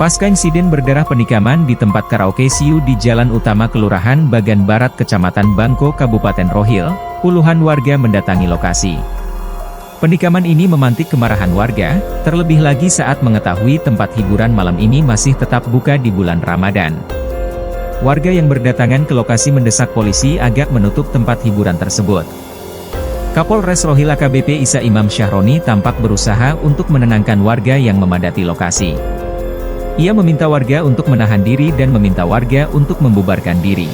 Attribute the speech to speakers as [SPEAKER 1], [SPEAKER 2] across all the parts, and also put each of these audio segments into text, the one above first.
[SPEAKER 1] Pasca insiden berdarah penikaman di tempat karaoke Siu di Jalan Utama Kelurahan Bagan Barat Kecamatan Bangko Kabupaten Rohil, puluhan warga mendatangi lokasi. Penikaman ini memantik kemarahan warga, terlebih lagi saat mengetahui tempat hiburan malam ini masih tetap buka di bulan Ramadan. Warga yang berdatangan ke lokasi mendesak polisi agar menutup tempat hiburan tersebut. Kapolres Rohil AKBP Isa Imam Syahroni tampak berusaha untuk menenangkan warga yang memadati lokasi. Ia meminta warga untuk menahan diri dan meminta warga untuk membubarkan diri.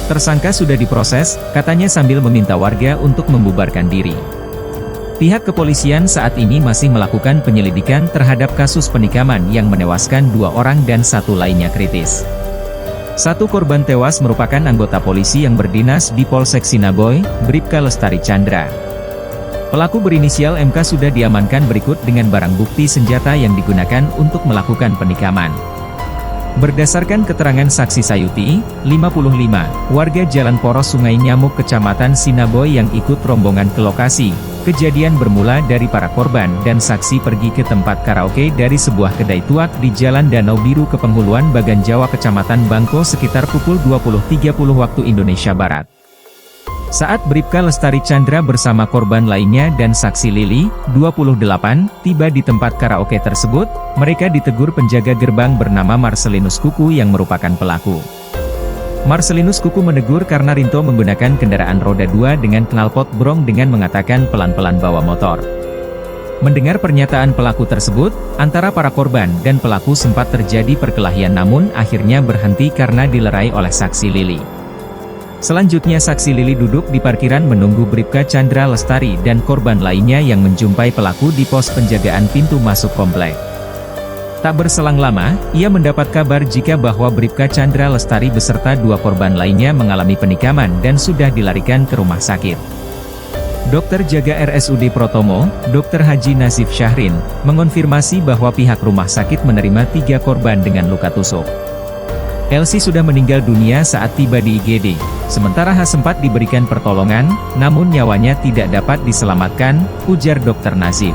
[SPEAKER 1] Tersangka sudah diproses, katanya sambil meminta warga untuk membubarkan diri. Pihak kepolisian saat ini masih melakukan penyelidikan terhadap kasus penikaman yang menewaskan 2 orang dan 1 lainnya kritis. 1 korban tewas merupakan anggota polisi yang berdinas di Polsek Sinaboy, Bribka Lestari Chandra. Pelaku berinisial MK sudah diamankan berikut dengan barang bukti senjata yang digunakan untuk melakukan penikaman. Berdasarkan keterangan saksi Sayuti, 55, warga Jalan Poros Sungai Nyamuk Kecamatan Sinaboy yang ikut rombongan ke lokasi, kejadian bermula dari para korban dan saksi pergi ke tempat karaoke dari sebuah kedai tuak di Jalan Danau Biru Kepenghuluan Bagan Jawa Kecamatan Bangko sekitar pukul 20.30 waktu Indonesia Barat. Saat Bribka Lestari Chandra bersama korban lainnya dan saksi Lili, 28, tiba di tempat karaoke tersebut, mereka ditegur penjaga gerbang bernama Marcelinus Kuku yang merupakan pelaku. Marcelinus Kuku menegur karena Rinto menggunakan kendaraan roda 2 dengan knalpot brong dengan mengatakan pelan-pelan bawa motor. Mendengar pernyataan pelaku tersebut, antara para korban dan pelaku sempat terjadi perkelahian namun akhirnya berhenti karena dilerai oleh saksi Lili. Selanjutnya saksi Lili duduk di parkiran menunggu Bribka Chandra Lestari dan korban lainnya yang menjumpai pelaku di pos penjagaan pintu masuk komplek. Tak berselang lama, ia mendapat kabar jika bahwa Bribka Chandra Lestari beserta 2 korban lainnya mengalami penikaman dan sudah dilarikan ke rumah sakit. Dokter jaga RSUD Protomo, Dr. Haji Nazif Syahrin, mengonfirmasi bahwa pihak rumah sakit menerima 3 korban dengan luka tusuk. Elsie sudah meninggal dunia saat tiba di IGD, sementara H sempat diberikan pertolongan, namun nyawanya tidak dapat diselamatkan, ujar Dr. Nazif.